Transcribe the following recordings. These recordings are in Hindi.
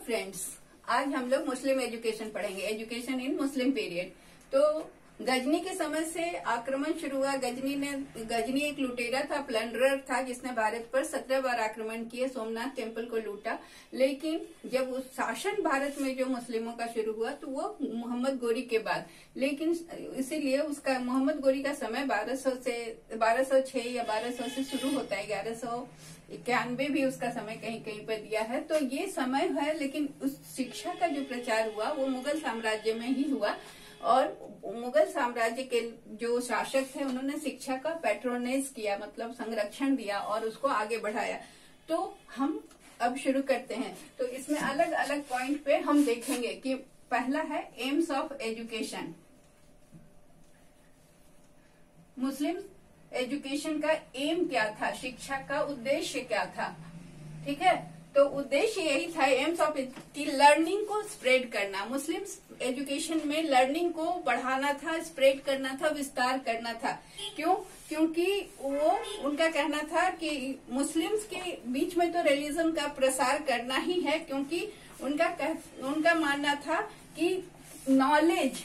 फ्रेंड्स, आज हम लोग मुस्लिम एजुकेशन पढ़ेंगे, एजुकेशन इन मुस्लिम पीरियड। तो गजनी के समय से आक्रमण शुरू हुआ। गजनी एक लुटेरा था, प्लंडरर था, जिसने भारत पर 17 बार आक्रमण किए, सोमनाथ टेम्पल को लूटा। लेकिन जब उस शासन भारत में जो मुस्लिमों का शुरू हुआ तो वो मोहम्मद गोरी के बाद, लेकिन इसीलिए उसका मोहम्मद गोरी का समय 1206 या 1200 से शुरू होता है। 1191 भी उसका समय कहीं कहीं पर दिया है। तो ये समय है, लेकिन उस शिक्षा का जो प्रचार हुआ वो मुगल साम्राज्य में ही हुआ। और मुगल साम्राज्य के जो शासक थे उन्होंने शिक्षा का पैट्रोनेज किया, मतलब संरक्षण दिया और उसको आगे बढ़ाया। तो हम अब शुरू करते हैं। तो इसमें अलग अलग पॉइंट पे हम देखेंगे कि पहला है AIIMS of education. Muslim education का एम क्या था, शिक्षा का उद्देश्य क्या था। ठीक है, तो उद्देश्य यही था एम्स ऑफ कि लर्निंग को स्प्रेड करना। मुस्लिम एजुकेशन में लर्निंग को बढ़ाना था, स्प्रेड करना था, विस्तार करना था। क्यों? क्योंकि वो उनका कहना था कि मुस्लिम्स के बीच में तो रिलीजन का प्रसार करना ही है, क्योंकि उनका मानना था कि नॉलेज,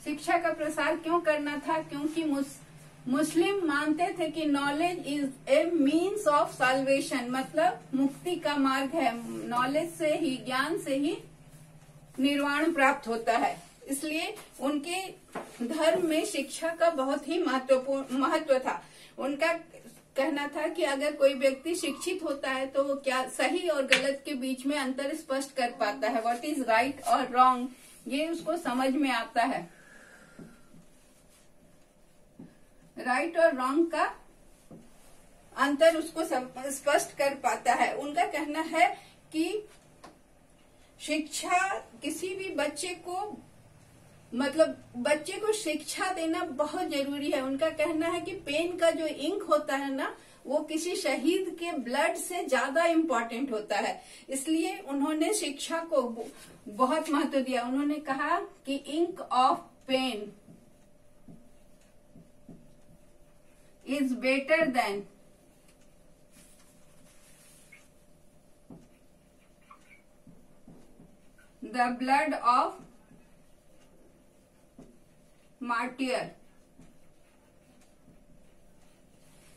शिक्षा का प्रसार क्यों करना था, क्योंकि मुस्लिम मानते थे कि knowledge is a means of solvation, मतलब मुक्ति का मार्ग है। नॉलेज से ही, ज्ञान से ही निर्वाण प्राप्त होता है। इसलिए उनके धर्म में शिक्षा का बहुत ही महत्व था। उनका कहना था कि अगर कोई व्यक्ति शिक्षित होता है तो वो क्या सही और गलत के बीच में अंतर स्पष्ट कर पाता है। व्हाट इज राइट और रॉन्ग, ये उसको समझ में आता है। राइट और रॉन्ग का अंतर उसको स्पष्ट कर पाता है। उनका कहना है कि शिक्षा किसी भी बच्चे को शिक्षा देना बहुत जरूरी है। उनका कहना है कि पेन का जो इंक होता है ना, वो किसी शहीद के ब्लड से ज्यादा इम्पोर्टेंट होता है। इसलिए उन्होंने शिक्षा को बहुत महत्व दिया। उन्होंने कहा कि ink of pen is better than the blood of martyr।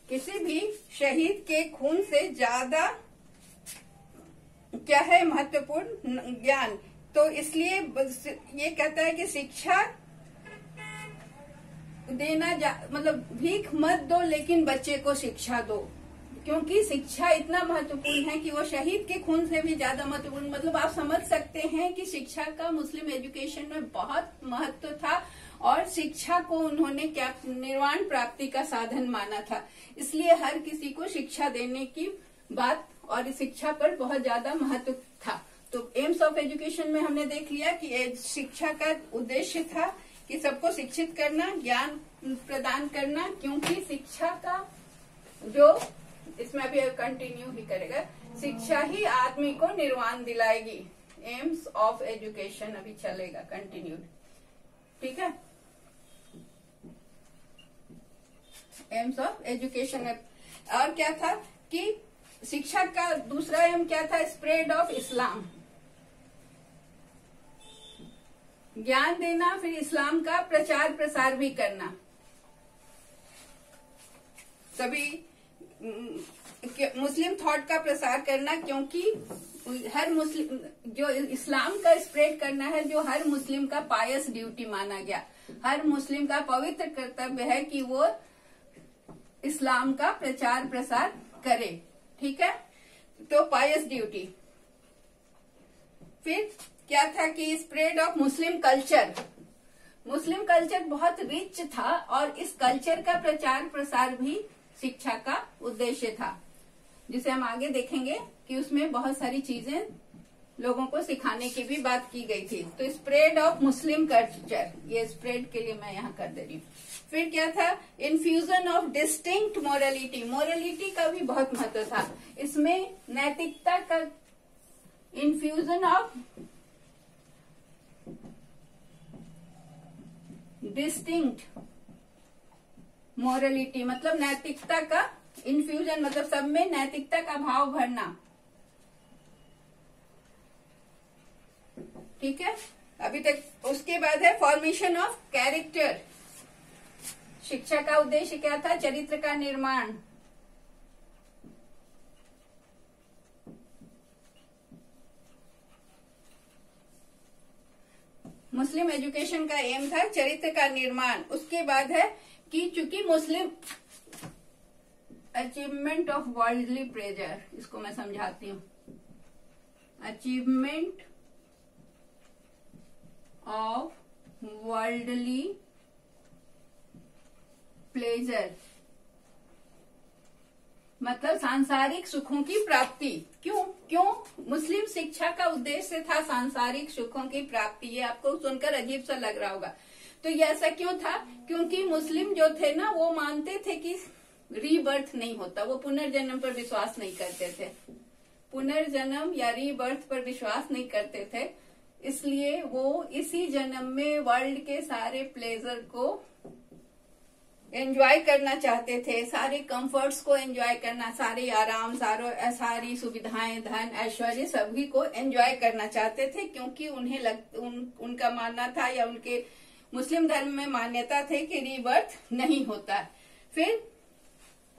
किसी भी शहीद के खून से ज्यादा क्या है महत्वपूर्ण ज्ञान। तो इसलिए ये कहता है कि शिक्षा देना मतलब भीख मत दो, लेकिन बच्चे को शिक्षा दो, क्योंकि शिक्षा इतना महत्वपूर्ण है कि वो शहीद के खून से भी ज्यादा महत्वपूर्ण। मतलब आप समझ सकते हैं कि शिक्षा का मुस्लिम एजुकेशन में बहुत महत्व था और शिक्षा को उन्होंने क्या निर्वाण प्राप्ति का साधन माना था। इसलिए हर किसी को शिक्षा देने की बात और शिक्षा पर बहुत ज्यादा महत्व था। तो एम्स ऑफ एजुकेशन में हमने देख लिया कि शिक्षा का उद्देश्य था कि सबको शिक्षित करना, ज्ञान प्रदान करना, क्योंकि शिक्षा का जो इसमें अभी कंटिन्यू ही करेगा, शिक्षा ही आदमी को निर्वाण दिलाएगी। एम्स ऑफ एजुकेशन अभी चलेगा कंटिन्यू। ठीक है, एम्स ऑफ एजुकेशन। और क्या था कि शिक्षा का दूसरा एम क्या था? स्प्रेड ऑफ इस्लाम, ज्ञान देना, फिर इस्लाम का प्रचार प्रसार भी करना। सभी मुस्लिम थॉट का प्रसार करना, क्योंकि हर मुस्लिम जो इस्लाम का स्प्रेड करना है, जो हर मुस्लिम का पायस ड्यूटी माना गया। हर मुस्लिम का पवित्र कर्तव्य है कि वो इस्लाम का प्रचार प्रसार करे। ठीक है, तो पायस ड्यूटी। फिर क्या था कि spread of Muslim culture. Muslim culture बहुत रिच था और इस कल्चर का प्रचार प्रसार भी शिक्षा का उद्देश्य था, जिसे हम आगे देखेंगे कि उसमें बहुत सारी चीजें लोगों को सिखाने की भी बात की गई थी। तो स्प्रेड ऑफ मुस्लिम कल्चर, ये स्प्रेड के लिए मैं यहाँ कर दे रही हूँ। फिर क्या था? Infusion of distinct morality. Morality का भी बहुत महत्व था। इसमें नैतिकता का इन्फ्यूजन ऑफ डिस्टिंक्ट मोरालिटी, मतलब नैतिकता का इन्फ्यूजन, मतलब सब में नैतिकता का भाव भरना। ठीक है, अभी तक। उसके बाद है फॉर्मेशन ऑफ कैरेक्टर। शिक्षा का उद्देश्य क्या था? चरित्र का निर्माण। मुस्लिम एजुकेशन का एम था चरित्र का निर्माण। उसके बाद है कि चूंकि मुस्लिम अचीवमेंट ऑफ वर्ल्डली प्लेजर, इसको मैं समझाती हूँ। अचीवमेंट ऑफ वर्ल्डली प्लेजर मतलब सांसारिक सुखों की प्राप्ति। क्यों मुस्लिम शिक्षा का उद्देश्य था सांसारिक सुखों की प्राप्ति। ये आपको सुनकर अजीब सा लग रहा होगा। तो ये ऐसा क्यों था? क्योंकि मुस्लिम जो थे ना, वो मानते थे कि रीबर्थ नहीं होता। वो पुनर्जन्म पर विश्वास नहीं करते थे। पुनर्जन्म या रीबर्थ पर विश्वास नहीं करते थे, इसलिए वो इसी जन्म में वर्ल्ड के सारे प्लेजर को एंजॉय करना चाहते थे, सारे कंफर्ट्स को एंजॉय करना, सारे आराम, सारी सुविधाएं, धन, ऐश्वर्य सभी को एंजॉय करना चाहते थे। क्योंकि उनका मानना था, या उनके मुस्लिम धर्म में मान्यता थे कि रीबर्थ नहीं होता। फिर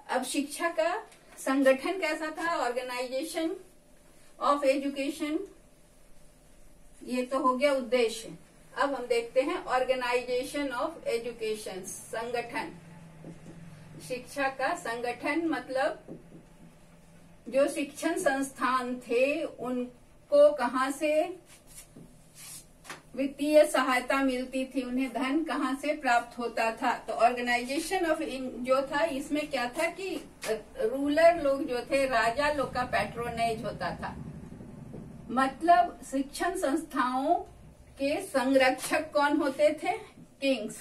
अब शिक्षा का संगठन कैसा था? ऑर्गेनाइजेशन ऑफ एजुकेशन, ये तो हो गया उद्देश्य। अब हम देखते हैं ऑर्गेनाइजेशन ऑफ एजुकेशन, संगठन। शिक्षा का संगठन मतलब जो शिक्षण संस्थान थे उनको कहाँ से वित्तीय सहायता मिलती थी, उन्हें धन कहाँ से प्राप्त होता था। तो ऑर्गेनाइजेशन ऑफ जो था, इसमें क्या था कि रूलर लोग जो थे, राजा लोग का पैट्रोनेज होता था। मतलब शिक्षण संस्थाओं के संरक्षक कौन होते थे? किंग्स।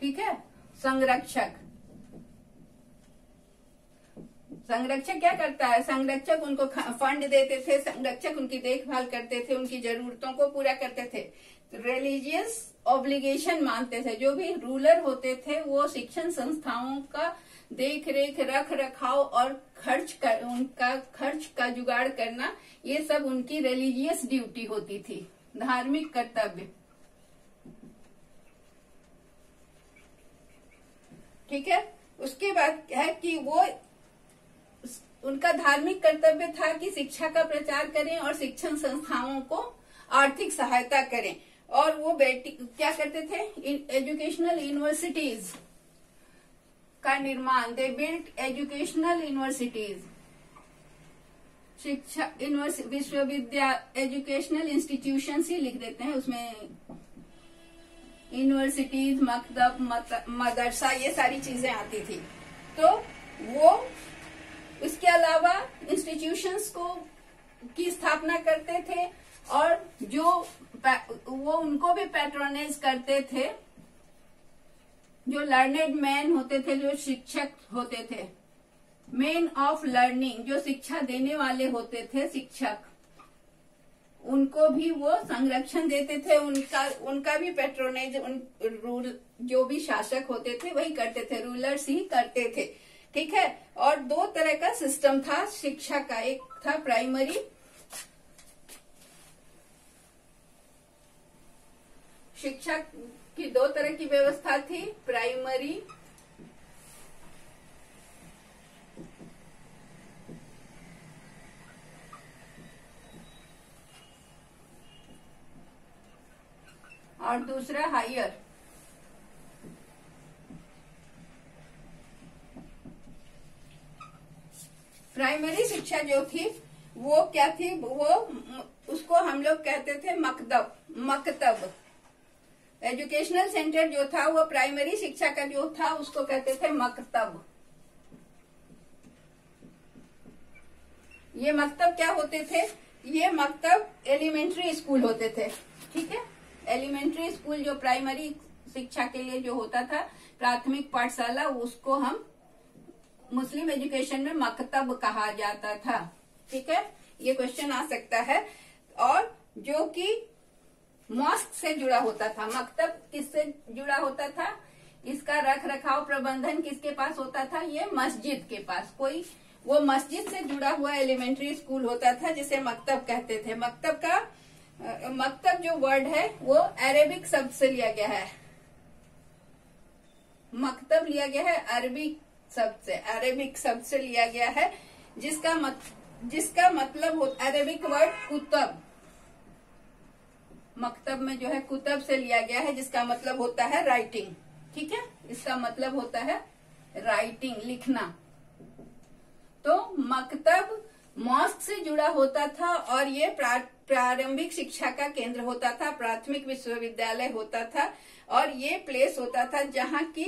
ठीक है, संरक्षक क्या करता है? संरक्षक उनको फंड देते थे, संरक्षक उनकी देखभाल करते थे, उनकी जरूरतों को पूरा करते थे। रिलीजियस ऑब्लिगेशन मानते थे। जो भी रूलर होते थे वो शिक्षण संस्थाओं का देख रेख, रख रखाव और उनका खर्च का जुगाड़ करना, ये सब उनकी रिलीजियस ड्यूटी होती थी, धार्मिक कर्तव्य। ठीक है, उसके बाद है कि वो उनका धार्मिक कर्तव्य था कि शिक्षा का प्रचार करें और शिक्षण संस्थाओं को आर्थिक सहायता करें। और वो क्या करते थे? एजुकेशनल यूनिवर्सिटीज का निर्माण। दे बिल्ट एजुकेशनल यूनिवर्सिटीज, शिक्षा विश्वविद्यालय, एजुकेशनल इंस्टीट्यूशंस ही लिख देते हैं उसमें। यूनिवर्सिटीज, मकतब, मदरसा, ये सारी चीजें आती थी। तो वो इसके अलावा इंस्टीट्यूशंस की स्थापना करते थे, और वो उनको भी पैट्रोनाइज करते थे। जो लर्नेड मैन होते थे, जो शिक्षक होते थे, मैन ऑफ लर्निंग, जो शिक्षा देने वाले होते थे, शिक्षक, उनको भी वो संरक्षण देते थे। उनका भी पैट्रोनेज जो भी शासक होते थे वही करते थे, रूलर्स ही करते थे। ठीक है, और दो तरह का सिस्टम था शिक्षा का। एक था प्राइमरी शिक्षा की, दो तरह की व्यवस्था थी, प्राइमरी और दूसरा हायर। प्राइमरी शिक्षा जो थी वो क्या थी? वो उसको हम लोग कहते थे मकतब। एजुकेशनल सेंटर जो था वो प्राइमरी शिक्षा का जो था उसको कहते थे मकतब। ये मकतब क्या होते थे? ये मकतब एलिमेंट्री स्कूल होते थे। ठीक है, एलिमेंट्री स्कूल जो प्राइमरी शिक्षा के लिए जो होता था, प्राथमिक पाठशाला, उसको हम मुस्लिम एजुकेशन में मकतब कहा जाता था। ठीक है, ये क्वेश्चन आ सकता है। और जो कि मॉस्क से जुड़ा होता था। मकतब किससे जुड़ा होता था? इसका रख रखाव प्रबंधन किसके पास होता था? ये मस्जिद के पास। कोई वो मस्जिद से जुड़ा हुआ एलिमेंट्री स्कूल होता था जिसे मकतब कहते थे। मकतब का मकतब जो वर्ड है वो अरेबिक शब्द से लिया गया है। मकतब लिया गया है अरबिक शब्द से लिया गया है, जिसका मतलब अरेबिक वर्ड कुतब, मकतब में जो है कुतब से लिया गया है, जिसका मतलब होता है राइटिंग। ठीक है, इसका मतलब होता है राइटिंग, लिखना। तो मकतब मॉस्क से जुड़ा होता था और ये प्रारंभिक शिक्षा का केंद्र होता था, प्राथमिक विश्वविद्यालय होता था, और ये प्लेस होता था जहाँ की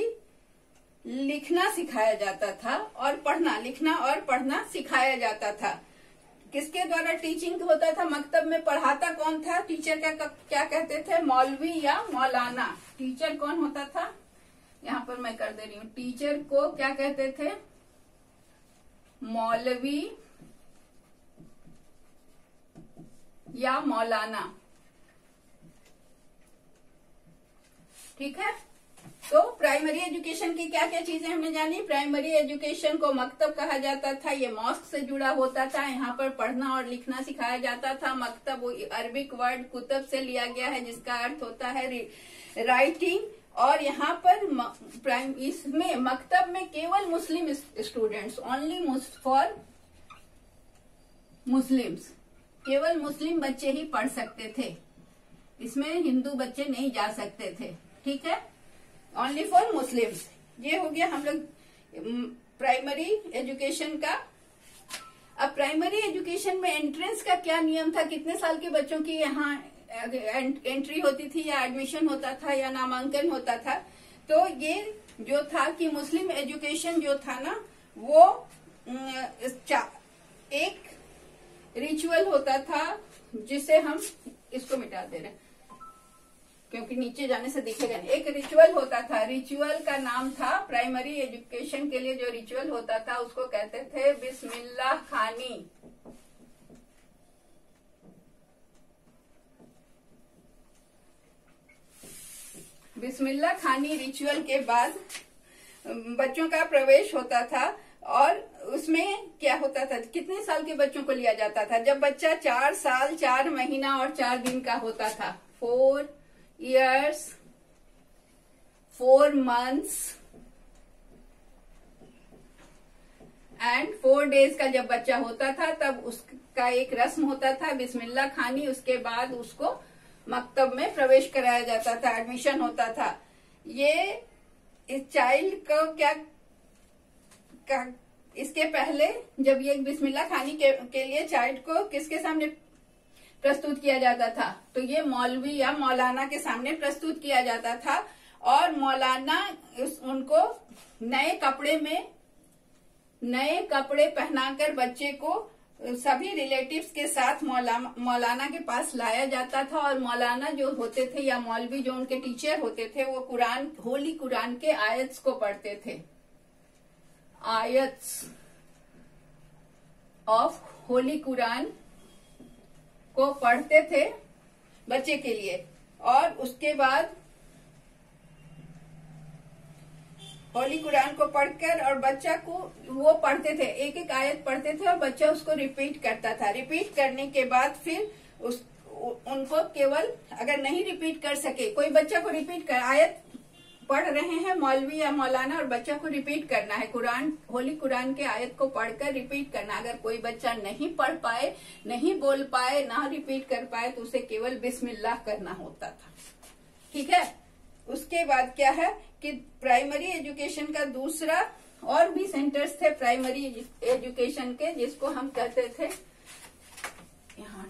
लिखना सिखाया जाता था और लिखना और पढ़ना सिखाया जाता था। किसके द्वारा टीचिंग होता था? मकतब में पढ़ाता कौन था? टीचर क्या कहते थे? मौलवी या मौलाना। टीचर कौन होता था? यहाँ पर मैं कर दे रही हूँ। टीचर को क्या कहते थे? मौलवी या मौलाना। ठीक है, तो प्राइमरी एजुकेशन की क्या क्या चीजें हमने जानी। प्राइमरी एजुकेशन को मकतब कहा जाता था, ये मॉस्क से जुड़ा होता था, यहाँ पर पढ़ना और लिखना सिखाया जाता था। मकतब अरबिक वर्ड कुतब से लिया गया है, जिसका अर्थ होता है राइटिंग। और यहाँ पर इसमें मकतब में केवल Muslim students, only for Muslims, केवल मुस्लिम बच्चे ही पढ़ सकते थे, इसमें हिंदू बच्चे नहीं जा सकते थे। ठीक है, ओनली फॉर मुस्लिम्स। ये हो गया हम लोग प्राइमरी एजुकेशन का। अब प्राइमरी एजुकेशन में एंट्रेंस का क्या नियम था? कितने साल के बच्चों की यहाँ एंट्री होती थी, या एडमिशन होता था, या नामांकन होता था? तो ये जो था कि मुस्लिम एजुकेशन जो था ना, वो एक रिचुअल होता था, जिसे हम इसको मिटा दे रहे हैं क्योंकि नीचे जाने से दिखेगा नहीं। एक रिचुअल होता था, रिचुअल का नाम था प्राइमरी एजुकेशन के लिए जो रिचुअल होता था उसको कहते थे बिस्मिल्लाह खानी। बिस्मिल्लाह खानी रिचुअल के बाद बच्चों का प्रवेश होता था। और उसमें क्या होता था? कितने साल के बच्चों को लिया जाता था? जब बच्चा 4 साल 4 महीना और 4 दिन का होता था, 4 years 4 months एंड 4 days का जब बच्चा होता था, तब उसका एक रस्म होता था बिस्मिल्लाह खानी। उसके बाद उसको मकतब में प्रवेश कराया जाता था, एडमिशन होता था। ये इस चाइल्ड को इसके पहले जब ये बिस्मिल्लाह खानी के लिए चाइल्ड को किसके सामने प्रस्तुत किया जाता था? तो ये मौलवी या मौलाना के सामने प्रस्तुत किया जाता था। और मौलाना उनको नए कपड़े पहनाकर बच्चे को सभी रिलेटिव्स के साथ मौलाना के पास लाया जाता था। और मौलाना जो होते थे या मौलवी जो उनके टीचर होते थे, वो होली कुरान के आयत्स को पढ़ते थे। आयत्स ऑफ होली कुरान को पढ़ते थे बच्चे के लिए। और उसके बाद होली कुरान को पढ़कर और बच्चा को वो पढ़ते थे, एक एक आयत पढ़ते थे और बच्चा उसको रिपीट करता था। रिपीट करने के बाद फिर उनको केवल अगर नहीं रिपीट कर सके, कोई बच्चा को रिपीट कर आयत पढ़ रहे हैं मौलवी या मौलाना और बच्चा को रिपीट करना है, होली कुरान के आयत को पढ़कर रिपीट करना। अगर कोई बच्चा नहीं पढ़ पाए, नहीं बोल पाए, ना रिपीट कर पाए, तो उसे केवल बिस्मिल्लाह करना होता था। ठीक है, उसके बाद क्या है कि प्राइमरी एजुकेशन का दूसरा और भी सेंटर्स थे प्राइमरी एजुकेशन के, जिसको हम कहते थे, यहाँ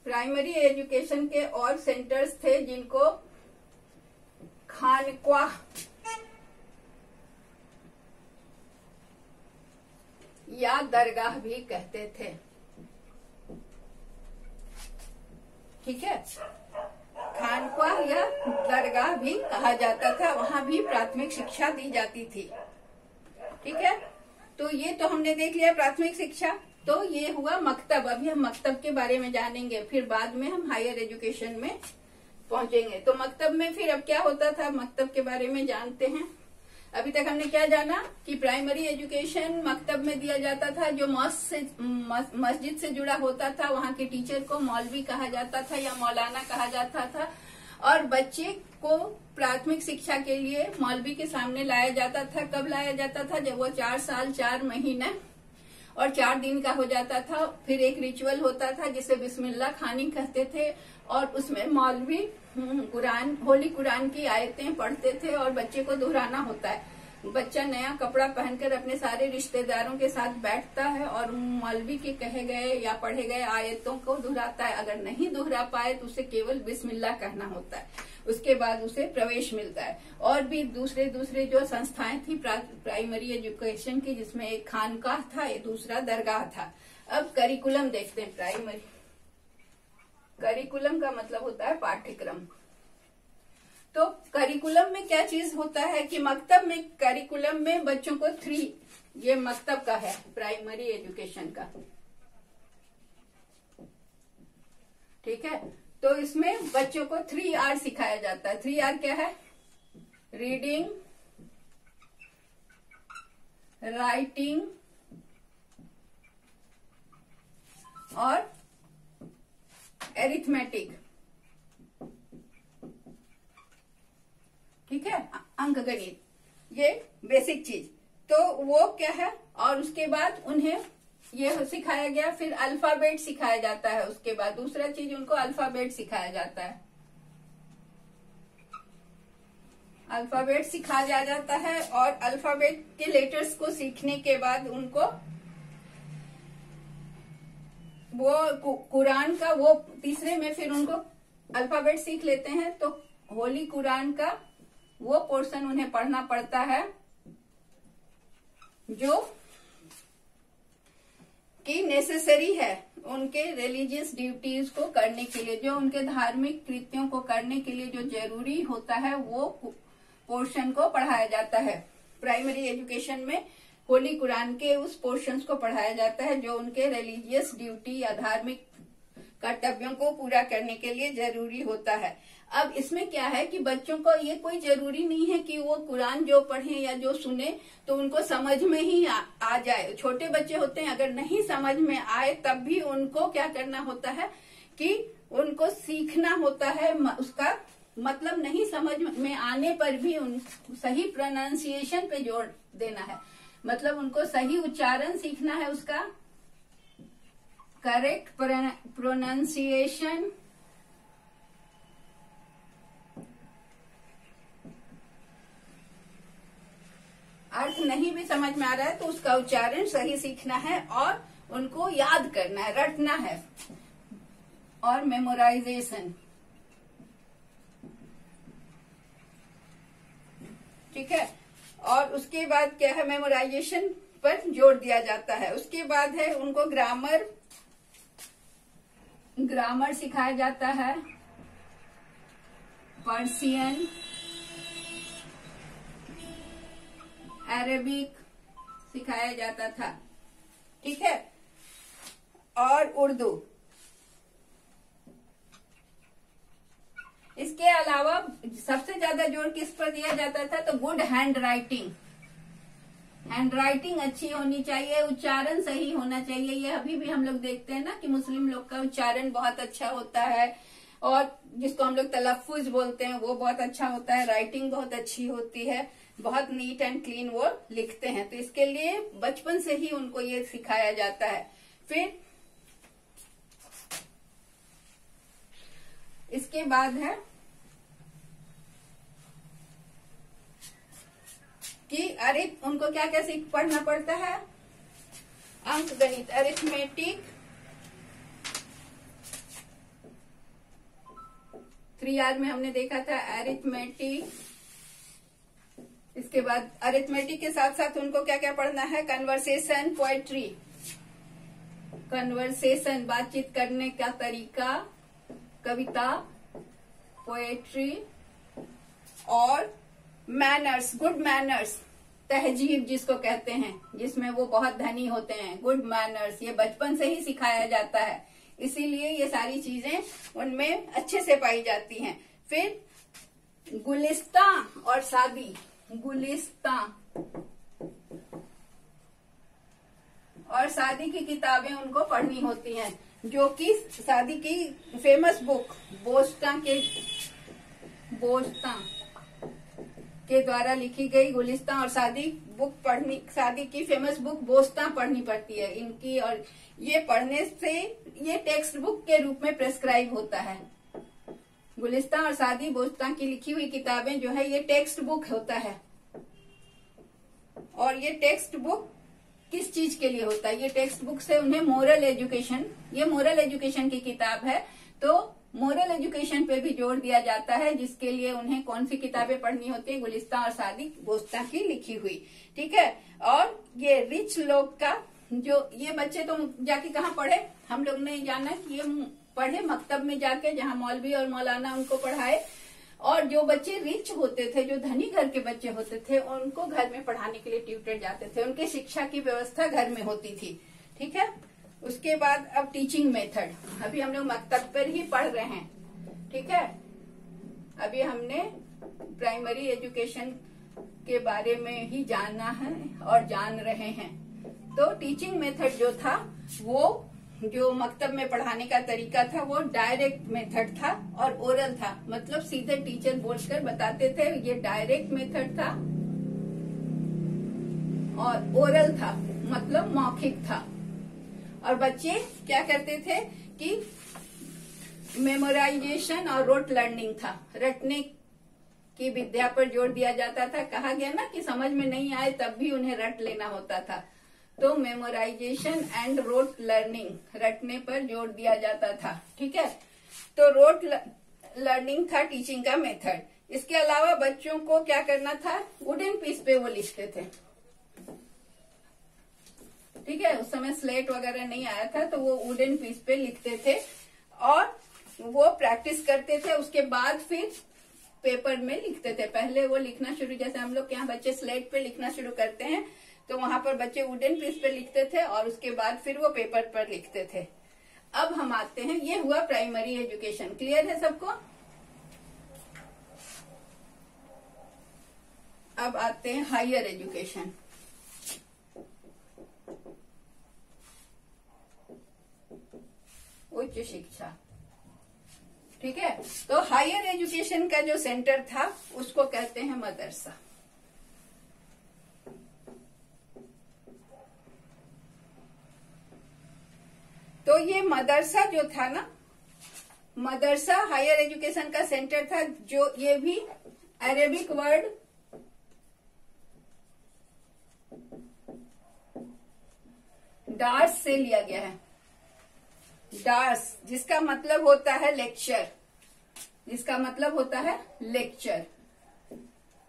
प्राइमरी एजुकेशन के और सेंटर्स थे जिनको खानक्वाह या दरगाह भी कहते थे। ठीक है, खानक्वाह या दरगाह भी कहा जाता था, वहां भी प्राथमिक शिक्षा दी जाती थी। ठीक है, तो ये तो हमने देख लिया प्राथमिक शिक्षा। तो ये हुआ मकतब। अभी हम मकतब के बारे में जानेंगे, फिर बाद में हम हायर एजुकेशन में पहुंचेंगे। तो मकतब में फिर अब क्या होता था, मकतब के बारे में जानते हैं। अभी तक हमने क्या जाना कि प्राइमरी एजुकेशन मकतब में दिया जाता था, जो मस्जिद से जुड़ा होता था वहाँ के टीचर को मौलवी कहा जाता था या मौलाना कहा जाता था, और बच्चे को प्राथमिक शिक्षा के लिए मौलवी के सामने लाया जाता था। कब लाया जाता था? जब वो 4 साल 4 महीने और 4 दिन का हो जाता था। फिर एक रिचुअल होता था जिसे बिस्मिल्लाह खानी कहते थे, और उसमें मौलवी होली कुरान की आयतें पढ़ते थे और बच्चे को दोहराना होता है। बच्चा नया कपड़ा पहनकर अपने सारे रिश्तेदारों के साथ बैठता है और मौलवी के कहे गए या पढ़े गए आयतों को दोहराता है। अगर नहीं दोहरा पाए तो उसे केवल बिस्मिल्लाह कहना होता है, उसके बाद उसे प्रवेश मिलता है। और भी दूसरे जो संस्थाएं थी प्राइमरी एजुकेशन की, जिसमें एक खानकाह था, एक दूसरा दरगाह था। अब करिकुलम देखते हैं। प्राइमरी करिकुलम का मतलब होता है पाठ्यक्रम। तो करिकुलम में क्या चीज होता है कि मकतब में करिकुलम में बच्चों को 3, ये मकतब का है प्राइमरी एजुकेशन का, ठीक है। तो इसमें बच्चों को 3R सिखाया जाता है। 3R क्या है? रीडिंग, राइटिंग और एरिथमेटिक, ठीक है, अंक गणित, ये बेसिक चीज। तो वो क्या है, और उसके बाद उन्हें ये सिखाया गया। फिर अल्फाबेट सिखाया जाता है। उसके बाद दूसरा चीज उनको अल्फाबेट सिखाया जाता है। अल्फाबेट सिखाया जाता है और अल्फाबेट के लेटर्स को सीखने के बाद उनको वो कुरान का वो तीसरे में फिर उनको अल्फाबेट सीख लेते हैं, तो होली कुरान का वो पोर्शन उन्हें पढ़ना पड़ता है जो कि नेसेसरी है उनके रिलीजियस ड्यूटीज को करने के लिए, जो उनके धार्मिक कृत्यों को करने के लिए जो जरूरी होता है, वो पोर्शन को पढ़ाया जाता है। प्राइमरी एजुकेशन में होली कुरान के उस पोर्शंस को पढ़ाया जाता है जो उनके रिलीजियस ड्यूटी या धार्मिक कर्तव्यों को पूरा करने के लिए जरूरी होता है। अब इसमें क्या है कि बच्चों को ये कोई जरूरी नहीं है कि वो कुरान जो पढ़े या जो सुने तो उनको समझ में ही आ जाए। छोटे बच्चे होते हैं, अगर नहीं समझ में आए तब भी उनको क्या करना होता है कि उनको सीखना होता है। उसका मतलब नहीं समझ में आने पर भी उन सही प्रोनाउंसिएशन पे जोर देना है, मतलब उनको सही उच्चारण सीखना है, उसका करेक्ट प्रोनाउंसिएशन, अर्थ नहीं भी समझ में आ रहा है तो उसका उच्चारण सही सीखना है और उनको याद करना है, रटना है, और मेमोराइजेशन, ठीक है। और उसके बाद क्या है, मेमोराइजेशन पर जोर दिया जाता है। उसके बाद है उनको ग्रामर सिखाया जाता है, पर्शियन, अरेबिक सिखाया जाता था, ठीक है, और उर्दू। इसके अलावा सबसे ज्यादा जोर किस पर दिया जाता था, तो गुड हैंड राइटिंग अच्छी होनी चाहिए, उच्चारण सही होना चाहिए। ये अभी भी हम लोग देखते हैं ना कि मुस्लिम लोग का उच्चारण बहुत अच्छा होता है, और जिसको हम लोग तलफ्फुज बोलते हैं वो बहुत अच्छा होता है, राइटिंग बहुत अच्छी होती है, बहुत नीट एंड क्लीन वो लिखते हैं। तो इसके लिए बचपन से ही उनको ये सिखाया जाता है। फिर इसके बाद है कि उनको क्या क्या पढ़ना पड़ता है, अंक गणित, अरिथमेटिक, 3R में हमने देखा था अरिथमेटिक। इसके बाद अरिथमेटिक के साथ साथ उनको क्या क्या पढ़ना है, कन्वर्सेशन, पोएट्री, कन्वर्सेशन बातचीत करने का तरीका, कविता, पोएट्री, और मैनर्स, गुड मैनर्स, तहजीब जिसको कहते हैं, जिसमें वो बहुत धनी होते हैं, गुड मैनर्स, ये बचपन से ही सिखाया जाता है, इसीलिए ये सारी चीजें उनमें अच्छे से पाई जाती हैं। फिर गुलिस्ता और शादी, गुलिस्तां और शादी की किताबें उनको पढ़नी होती हैं, जो कि शादी की फेमस बुक बोस्तां के द्वारा लिखी गई गुलिस्तां और शादी की फेमस बुक बोस्तां पढ़नी पड़ती है इनकी। और ये पढ़ने से ये टेक्स्ट बुक के रूप में प्रेस्क्राइब होता है। गुलिस्तां और शादी बोस्तां की लिखी हुई किताबें जो है ये टेक्स्ट बुक होता है। और ये टेक्स्ट बुक किस चीज के लिए होता है? ये टेक्स्ट बुक से उन्हें ये मोरल एजुकेशन की किताब है, तो मोरल एजुकेशन पे भी जोर दिया जाता है, जिसके लिए उन्हें कौन सी किताबें पढ़नी होती है? गुलिस्तां और शादी बोस्तां की लिखी हुई, ठीक है। और ये रिच लोग का जो ये बच्चे तो जाके कहाँ पढ़े? हम लोग ने जाना ये पढ़े मकतब में जाके, जहाँ मौलवी और मौलाना उनको पढ़ाए। और जो बच्चे रिच होते थे, जो धनी घर के बच्चे होते थे, उनको घर में पढ़ाने के लिए ट्यूटर जाते थे। उनके शिक्षा की व्यवस्था घर में होती थी, ठीक है। उसके बाद अब टीचिंग मेथड, अभी हम लोग मकतब पर ही पढ़ रहे हैं, ठीक है। अभी हमने प्राइमरी एजुकेशन के बारे में ही जाना है और जान रहे हैं। तो टीचिंग मेथड जो था, वो जो मकतब में पढ़ाने का तरीका था, वो डायरेक्ट मेथड था और ओरल था, मतलब सीधे टीचर बोलकर बताते थे, ये डायरेक्ट मेथड था। और ओरल था, मतलब मौखिक था। और बच्चे क्या करते थे कि मेमोराइजेशन और रोट लर्निंग था, रटने की विद्या पर जोर दिया जाता था। कहा गया ना कि समझ में नहीं आए तब भी उन्हें रट लेना होता था। तो मेमोराइजेशन एंड रोट लर्निंग, रटने पर जोर दिया जाता था, ठीक है। तो रोट लर्निंग था टीचिंग का मेथड। इसके अलावा बच्चों को क्या करना था? वुडन पीस पे वो लिखते थे, ठीक है। उस समय स्लेट वगैरह नहीं आया था, तो वो वुडन पीस पे लिखते थे और वो प्रैक्टिस करते थे। उसके बाद फिर पेपर में लिखते थे। पहले वो लिखना शुरू, जैसे हम लोग के यहाँ बच्चे स्लेट पे लिखना शुरू करते हैं, तो वहां पर बच्चे वुडन पीस पे लिखते थे और उसके बाद फिर वो पेपर पर लिखते थे। अब हम आते हैं, ये हुआ प्राइमरी एजुकेशन। क्लियर है सबको? अब आते हैं हायर एजुकेशन। उच्च शिक्षा, ठीक है। तो हायर एजुकेशन का जो सेंटर था उसको कहते हैं मदरसा। तो ये मदरसा जो था ना, मदरसा हायर एजुकेशन का सेंटर था। जो ये भी अरेबिक वर्ड डार्स से लिया गया है। डार्स जिसका मतलब होता है लेक्चर, जिसका मतलब होता है लेक्चर,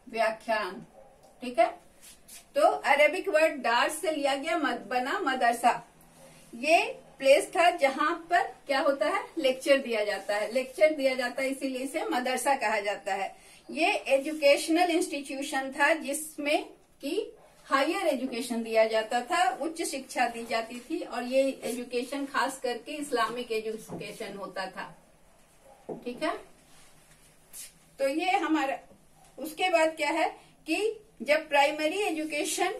व्याख्यान, ठीक है। तो अरेबिक वर्ड डार्स से लिया गया, बना मदरसा। ये प्लेस था जहां पर क्या होता है? लेक्चर दिया जाता है। लेक्चर दिया जाता है, इसीलिए इसे मदरसा कहा जाता है। ये एजुकेशनल इंस्टीट्यूशन था जिसमें कि हायर एजुकेशन दिया जाता था, उच्च शिक्षा दी जाती थी। और ये एजुकेशन खास करके इस्लामिक एजुकेशन होता था, ठीक है। तो ये हमारा, उसके बाद क्या है कि जब प्राइमरी एजुकेशन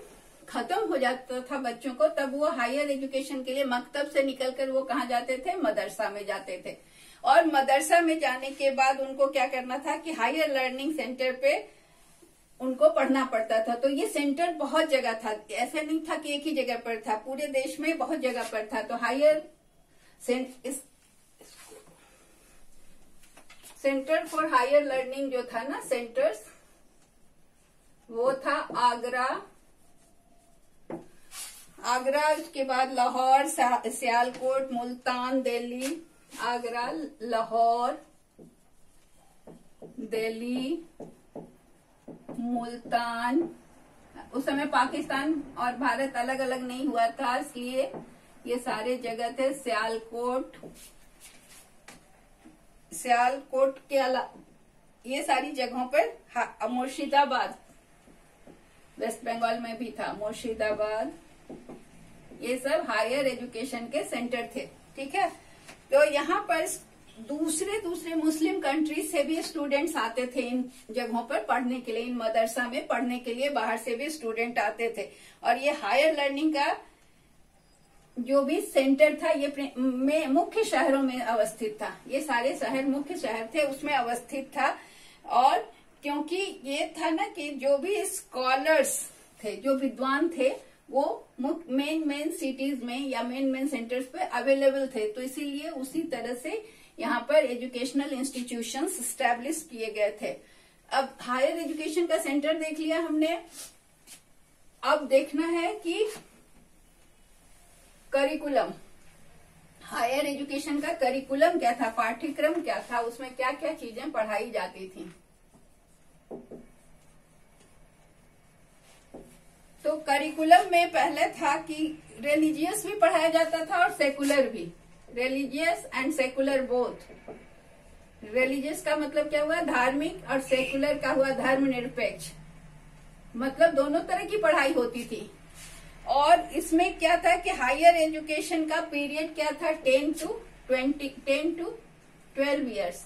खत्म हो जाता था बच्चों को, तब वो हायर एजुकेशन के लिए मकतब से निकलकर वो कहाँ जाते थे? मदरसा में जाते थे। और मदरसा में जाने के बाद उनको क्या करना था कि हायर लर्निंग सेंटर पे उनको पढ़ना पड़ता था। तो ये सेंटर बहुत जगह था, ऐसा नहीं था कि एक ही जगह पर था, पूरे देश में बहुत जगह पर था। तो higher centre for higher learning जो था ना, सेंटर्स, वो था आगरा, उसके बाद लाहौर, सियालकोट, मुल्तान, दिल्ली। आगरा, लाहौर, दिल्ली, मुल्तान। उस समय पाकिस्तान और भारत अलग अलग नहीं हुआ था, इसलिए ये सारे जगह थे। सियालकोट के अलावा ये सारी जगहों पर, मुर्शिदाबाद वेस्ट बंगाल में भी था, मुर्शिदाबाद, ये सब हायर एजुकेशन के सेंटर थे, ठीक है। तो यहाँ पर दूसरे दूसरे मुस्लिम कंट्रीज से भी स्टूडेंट्स आते थे इन जगहों पर पढ़ने के लिए, इन मदरसा में पढ़ने के लिए बाहर से भी स्टूडेंट आते थे। और ये हायर लर्निंग का जो भी सेंटर था ये मुख्य शहरों में अवस्थित था। ये सारे शहर मुख्य शहर थे उसमें अवस्थित था। और क्योंकि ये था ना कि जो भी स्कॉलर्स थे, जो विद्वान थे, वो मेन सिटीज में या मेन सेंटर्स पे अवेलेबल थे, तो इसीलिए उसी तरह से यहाँ पर एजुकेशनल इंस्टीट्यूशंस स्टैब्लिश किए गए थे। अब हायर एजुकेशन का सेंटर देख लिया हमने, अब देखना है कि करिकुलम, हायर एजुकेशन का करिकुलम क्या था, पाठ्यक्रम क्या था, उसमें क्या क्या चीजें पढ़ाई जाती थी। तो करिकुलम में पहले था कि रिलीजियस भी पढ़ाया जाता था और सेकुलर भी, religious and secular both. Religious का मतलब क्या हुआ, धार्मिक, और सेकुलर का हुआ धर्मनिरपेक्ष, मतलब दोनों तरह की पढ़ाई होती थी। और इसमें क्या था कि हायर एजुकेशन का पीरियड क्या था, 10 to 12 ईयर्स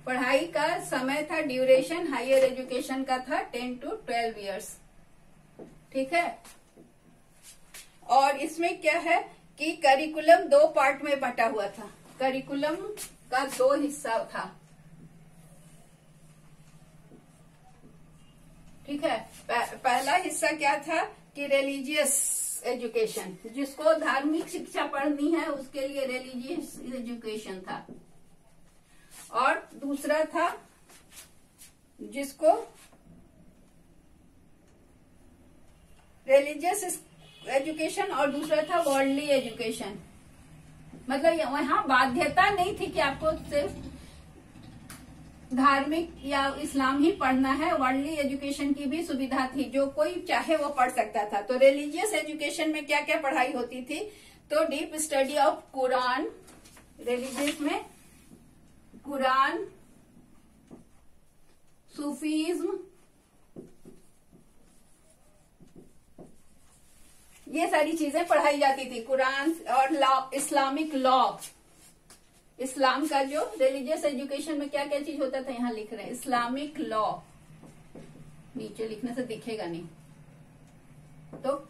पढ़ाई का समय था। ड्यूरेशन हायर एजुकेशन का था 10 to 12 ईयर्स, ठीक है। और इसमें क्या है कि करिकुलम 2 पार्ट में बटा हुआ था, करिकुलम का 2 हिस्सा था, ठीक है। पहला हिस्सा क्या था कि रिलीजियस एजुकेशन, जिसको धार्मिक शिक्षा पढ़नी है उसके लिए रिलीजियस एजुकेशन था। और दूसरा था जिसको रिलीजियस एजुकेशन, और दूसरा था वर्ल्डली एजुकेशन। मतलब वहां बाध्यता नहीं थी कि आपको सिर्फ धार्मिक या इस्लाम ही पढ़ना है, वर्ल्डली एजुकेशन की भी सुविधा थी, जो कोई चाहे वो पढ़ सकता था। तो रिलीजियस एजुकेशन में क्या क्या पढ़ाई होती थी, तो deep study of Quran, religious में कुरान, सूफीज्म, ये सारी चीजें पढ़ाई जाती थी। कुरान और लॉ, इस्लामिक लॉ, इस्लाम का जो रिलीजियस एजुकेशन में क्या क्या चीज होता था, यहाँ लिख रहे हैं इस्लामिक लॉ, नीचे लिखने से दिखेगा नहीं। तो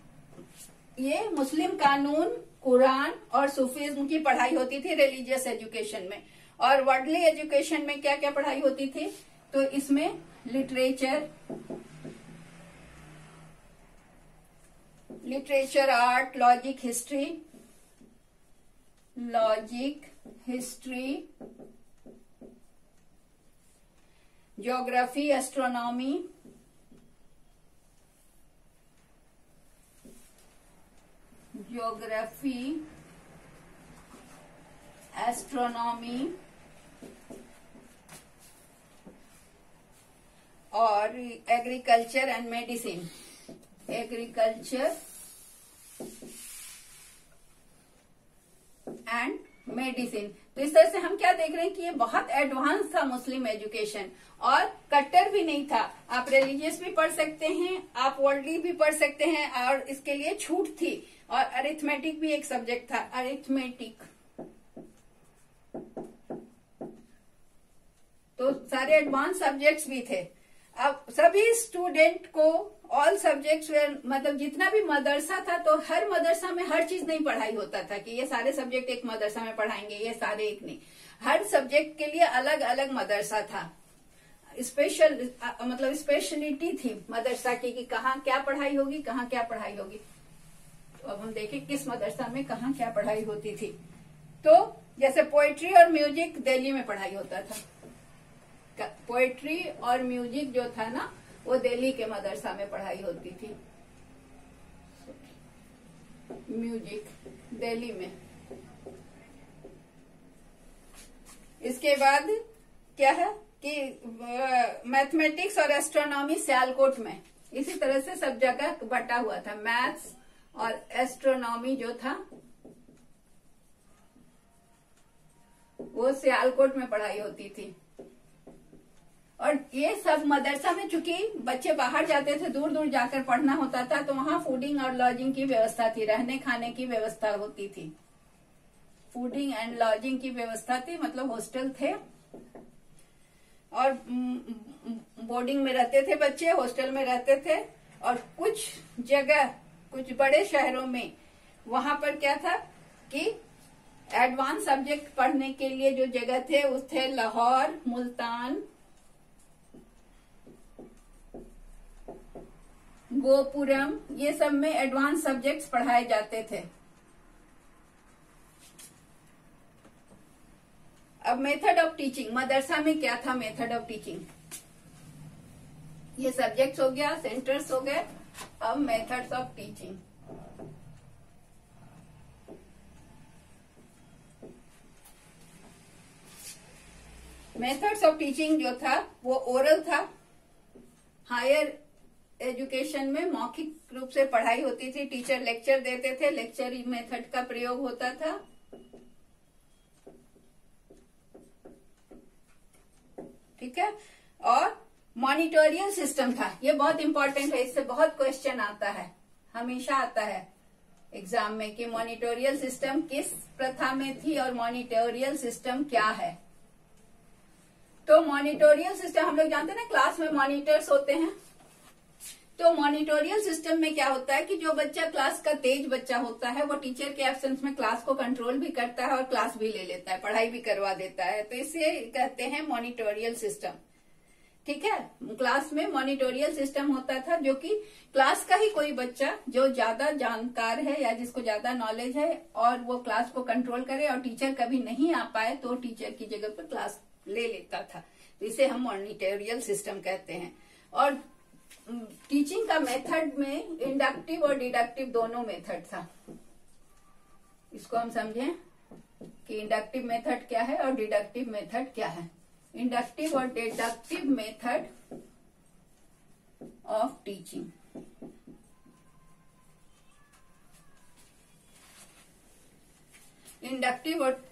ये मुस्लिम कानून, कुरान और सूफीज्म की पढ़ाई होती थी रिलीजियस एजुकेशन में। और वर्ल्डली एजुकेशन में क्या क्या पढ़ाई होती थी, तो इसमें literature, art, logic, history, geography, astronomy, और एग्रीकल्चर एंड मेडिसिन, तो इस तरह से हम क्या देख रहे हैं कि ये बहुत एडवांस था मुस्लिम एजुकेशन, और कट्टर भी नहीं था। आप रिलीजियस भी पढ़ सकते हैं, आप वर्ल्डली भी पढ़ सकते हैं, और इसके लिए छूट थी। और अरिथमेटिक भी एक सब्जेक्ट था, अरिथमेटिक। तो सारे एडवांस सब्जेक्ट्स भी थे। अब सभी स्टूडेंट को ऑल सब्जेक्ट्स, मतलब जितना भी मदरसा था, तो हर मदरसा में हर चीज नहीं पढ़ाई होता था कि ये सारे सब्जेक्ट एक मदरसा में पढ़ाएंगे, ये सारे एक नहीं। हर सब्जेक्ट के लिए अलग अलग मदरसा था, मतलब स्पेशलिटी थी मदरसा की कि कहाँ क्या पढ़ाई होगी, कहाँ क्या पढ़ाई होगी। तो अब हम देखें किस मदरसा में कहाँ क्या पढ़ाई होती थी। तो जैसे पोएट्री और म्यूजिक दिल्ली में पढ़ाई होता था, पोएट्री और म्यूजिक जो था ना, वो दिल्ली के मदरसा में पढ़ाई होती थी। म्यूजिक दिल्ली में। इसके बाद क्या है कि मैथमेटिक्स और एस्ट्रोनॉमी सियालकोट में। इसी तरह से सब जगह बटा हुआ था। मैथ्स और एस्ट्रोनॉमी जो था वो सियालकोट में पढ़ाई होती थी। और ये सब मदरसा में चूंकि बच्चे बाहर जाते थे, दूर दूर जाकर पढ़ना होता था, तो वहां फूडिंग और लॉजिंग की व्यवस्था थी, रहने खाने की व्यवस्था होती थी। फूडिंग एंड लॉजिंग की व्यवस्था थी, मतलब हॉस्टल थे और बोर्डिंग में रहते थे बच्चे, हॉस्टल में रहते थे। और कुछ जगह, कुछ बड़े शहरों में वहां पर क्या था कि एडवांस सब्जेक्ट पढ़ने के लिए जो जगह थे उस थे लाहौर, मुल्तान, गोपुरम, ये सब में एडवांस सब्जेक्ट्स पढ़ाए जाते थे। अब मेथड ऑफ टीचिंग, मदरसा में क्या था मेथड ऑफ टीचिंग? ये सब्जेक्ट्स हो गया, सेंटर्स हो गए। अब methods of teaching, methods of teaching जो था वो ओरल था। हायर एजुकेशन में मौखिक रूप से पढ़ाई होती थी, टीचर लेक्चर देते थे, लेक्चर मेथड का प्रयोग होता था। ठीक है। और मॉनिटोरियल सिस्टम था, ये बहुत इंपॉर्टेंट है, इससे बहुत क्वेश्चन आता है, हमेशा आता है एग्जाम में कि मॉनिटोरियल सिस्टम किस प्रथा में थी और मॉनिटोरियल सिस्टम क्या है। तो मॉनिटोरियल सिस्टम हम लोग जानते हैं ना, क्लास में मॉनिटर्स होते हैं। तो मॉनिटोरियल सिस्टम में क्या होता है कि जो बच्चा क्लास का तेज बच्चा होता है वो टीचर के एब्सेंस में क्लास को कंट्रोल भी करता है और क्लास भी ले लेता है, पढ़ाई भी करवा देता है। तो इसे कहते हैं मॉनिटोरियल सिस्टम। ठीक है, क्लास में मॉनिटोरियल सिस्टम होता था, जो कि क्लास का ही कोई बच्चा जो ज्यादा जानकार है या जिसको ज्यादा नॉलेज है और वो क्लास को कंट्रोल करे और टीचर कभी नहीं आ पाए तो टीचर की जगह पर क्लास ले लेता था। तो इसे हम मॉनिटोरियल सिस्टम कहते हैं। और टीचिंग का मेथड में इंडक्टिव और डिडक्टिव दोनों मेथड था। इसको हम समझें कि इंडक्टिव मेथड क्या है और डिडक्टिव मेथड क्या है। इंडक्टिव और deductive method of teaching. Inductive और